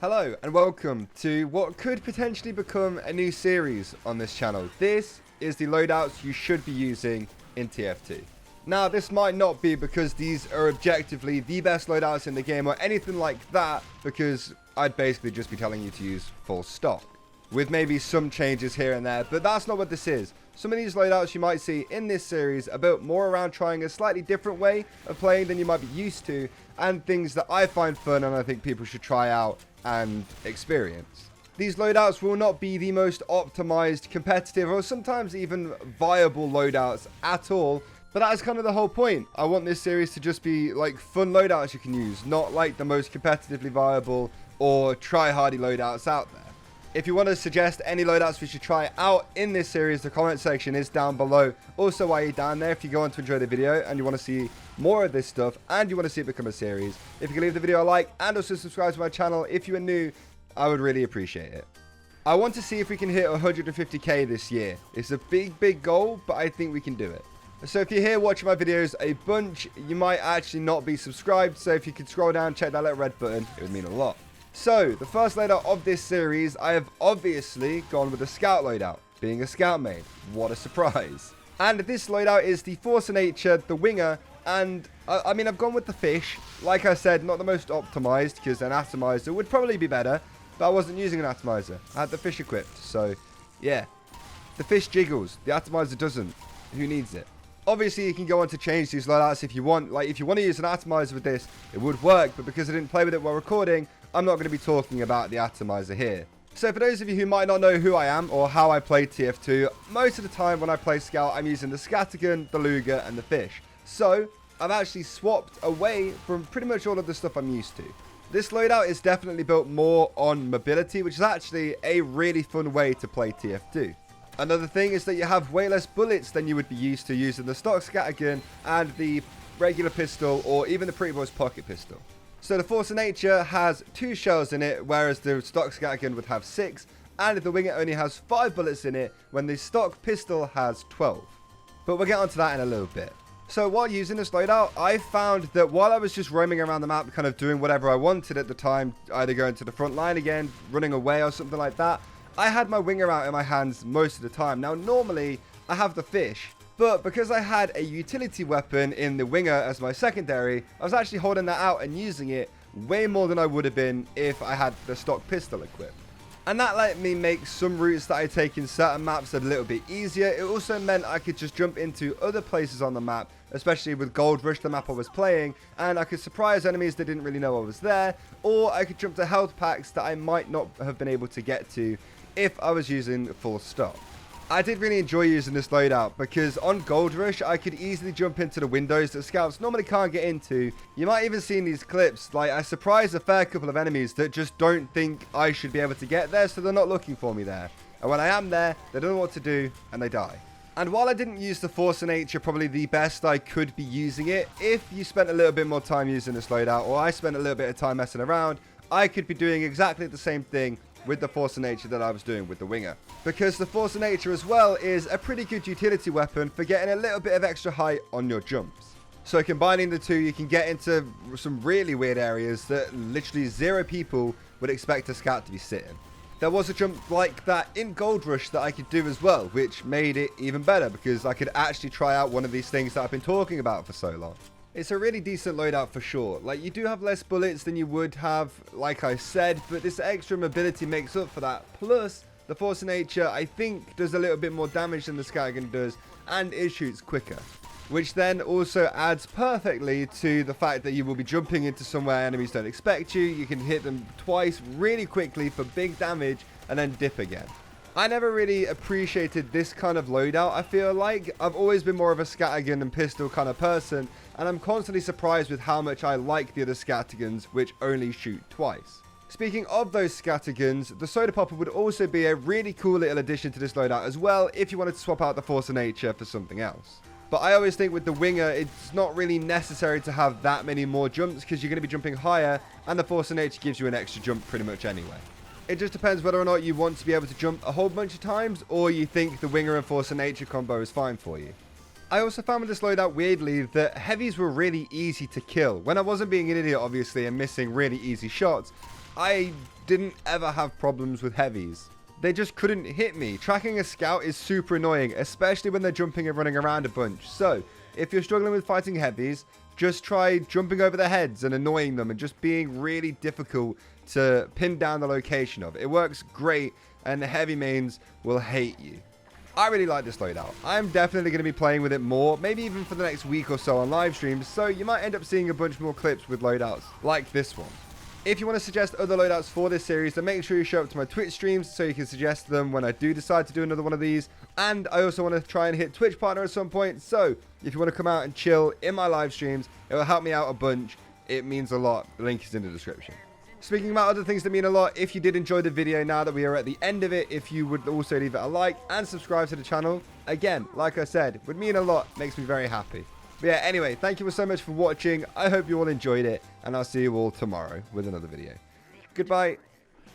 Hello and welcome to what could potentially become a new series on this channel. This is the loadouts you should be using in TF2. Now, this might not be because these are objectively the best loadouts in the game or anything like that, because I'd basically just be telling you to use full stock, with maybe some changes here and there, but that's not what this is. Some of these loadouts you might see in this series are built more around trying a slightly different way of playing than you might be used to, and things that I find fun and I think people should try out and experience. These loadouts will not be the most optimized, competitive, or sometimes even viable loadouts at all, but that is kind of the whole point. I want this series to just be like fun loadouts you can use, not like the most competitively viable or try-hardy loadouts out there. If you want to suggest any loadouts we should try out in this series, the comment section is down below. Also, while you're down there, if you go on to enjoy the video and you want to see more of this stuff and you want to see it become a series, if you can leave the video a like and also subscribe to my channel if you are new, I would really appreciate it. I want to see if we can hit 150k this year. It's a big goal, but I think we can do it. So if you're here watching my videos a bunch, you might actually not be subscribed, so if you could scroll down, check that little red button, it would mean a lot. So, the first loadout of this series, I have obviously gone with the scout loadout, being a scout main. What a surprise. And this loadout is the force of nature, the winger, and I mean, I've gone with the fish. Like I said, not the most optimized, because an atomizer would probably be better, but I wasn't using an atomizer. I had the fish equipped, so yeah. The fish jiggles, the atomizer doesn't. Who needs it? Obviously, you can go on to change these loadouts if you want. Like, if you want to use an atomizer with this, it would work, but because I didn't play with it while recording, I'm not going to be talking about the atomizer here. So for those of you who might not know who I am or how I play TF2, most of the time when I play Scout, I'm using the scattergun, the Luger, and the fish. So I've actually swapped away from pretty much all of the stuff I'm used to. This loadout is definitely built more on mobility, which is actually a really fun way to play TF2. Another thing is that you have way less bullets than you would be used to using the stock scattergun and the regular pistol or even the Pretty Boy's pocket pistol. So the force of nature has 2 shells in it, whereas the stock scattergun would have 6, and the winger only has 5 bullets in it, when the stock pistol has 12. But we'll get onto that in a little bit. So while using this loadout, I found that while I was just roaming around the map, kind of doing whatever I wanted at the time, either going to the front line again, running away or something like that, I had my winger out in my hands most of the time. Now normally, I have the fish, but because I had a utility weapon in the winger as my secondary, I was actually holding that out and using it way more than I would have been if I had the stock pistol equipped. And that let me make some routes that I take in certain maps a little bit easier. It also meant I could just jump into other places on the map, especially with Gold Rush, the map I was playing, and I could surprise enemies that didn't really know I was there, or I could jump to health packs that I might not have been able to get to if I was using full stock. I did really enjoy using this loadout because on Gold Rush, I could easily jump into the windows that scouts normally can't get into. You might even see in these clips, like I surprised a fair couple of enemies that just don't think I should be able to get there, so they're not looking for me there. And when I am there, they don't know what to do and they die. And while I didn't use the force of nature probably the best I could be using it, if you spent a little bit more time using this loadout, or I spent a little bit of time messing around, I could be doing exactly the same thing with the force of nature that I was doing with the winger. Because the force of nature as well is a pretty good utility weapon for getting a little bit of extra height on your jumps. So combining the two, you can get into some really weird areas that literally 0 people would expect a scout to be sitting. There was a jump like that in Gold Rush that I could do as well, which made it even better because I could actually try out one of these things that I've been talking about for so long. It's a really decent loadout for sure. Like, you do have less bullets than you would have, like I said, but this extra mobility makes up for that. Plus, the force of nature, I think, does a little bit more damage than the scattergun does, and it shoots quicker. Which then also adds perfectly to the fact that you will be jumping into somewhere enemies don't expect you. You can hit them twice really quickly for big damage, and then dip again. I never really appreciated this kind of loadout, I feel like. I've always been more of a scattergun and pistol kind of person, and I'm constantly surprised with how much I like the other scatterguns, which only shoot twice. Speaking of those scatterguns, the soda popper would also be a really cool little addition to this loadout as well, if you wanted to swap out the force of nature for something else. But I always think with the winger, it's not really necessary to have that many more jumps, because you're going to be jumping higher, and the force of nature gives you an extra jump pretty much anyway. It just depends whether or not you want to be able to jump a whole bunch of times, or you think the winger and force of nature combo is fine for you. I also found with this loadout, weirdly, that heavies were really easy to kill. When I wasn't being an idiot, obviously, and missing really easy shots, I didn't ever have problems with heavies. They just couldn't hit me. Tracking a scout is super annoying, especially when they're jumping and running around a bunch. So, if you're struggling with fighting heavies, just try jumping over their heads and annoying them and just being really difficult to pin down the location of. It works great, and the heavy mains will hate you. I really like this loadout. I'm definitely going to be playing with it more, maybe even for the next week or so on live streams, so you might end up seeing a bunch more clips with loadouts like this one. If you want to suggest other loadouts for this series, then make sure you show up to my Twitch streams so you can suggest them when I do decide to do another one of these. And I also want to try and hit Twitch partner at some point, so if you want to come out and chill in my live streams, it will help me out a bunch. It means a lot. The link is in the description. Speaking about other things that mean a lot, if you did enjoy the video now that we are at the end of it, if you would also leave it a like and subscribe to the channel. Again, like I said, would mean a lot, makes me very happy. But yeah, anyway, thank you so much for watching. I hope you all enjoyed it, and I'll see you all tomorrow with another video. Goodbye.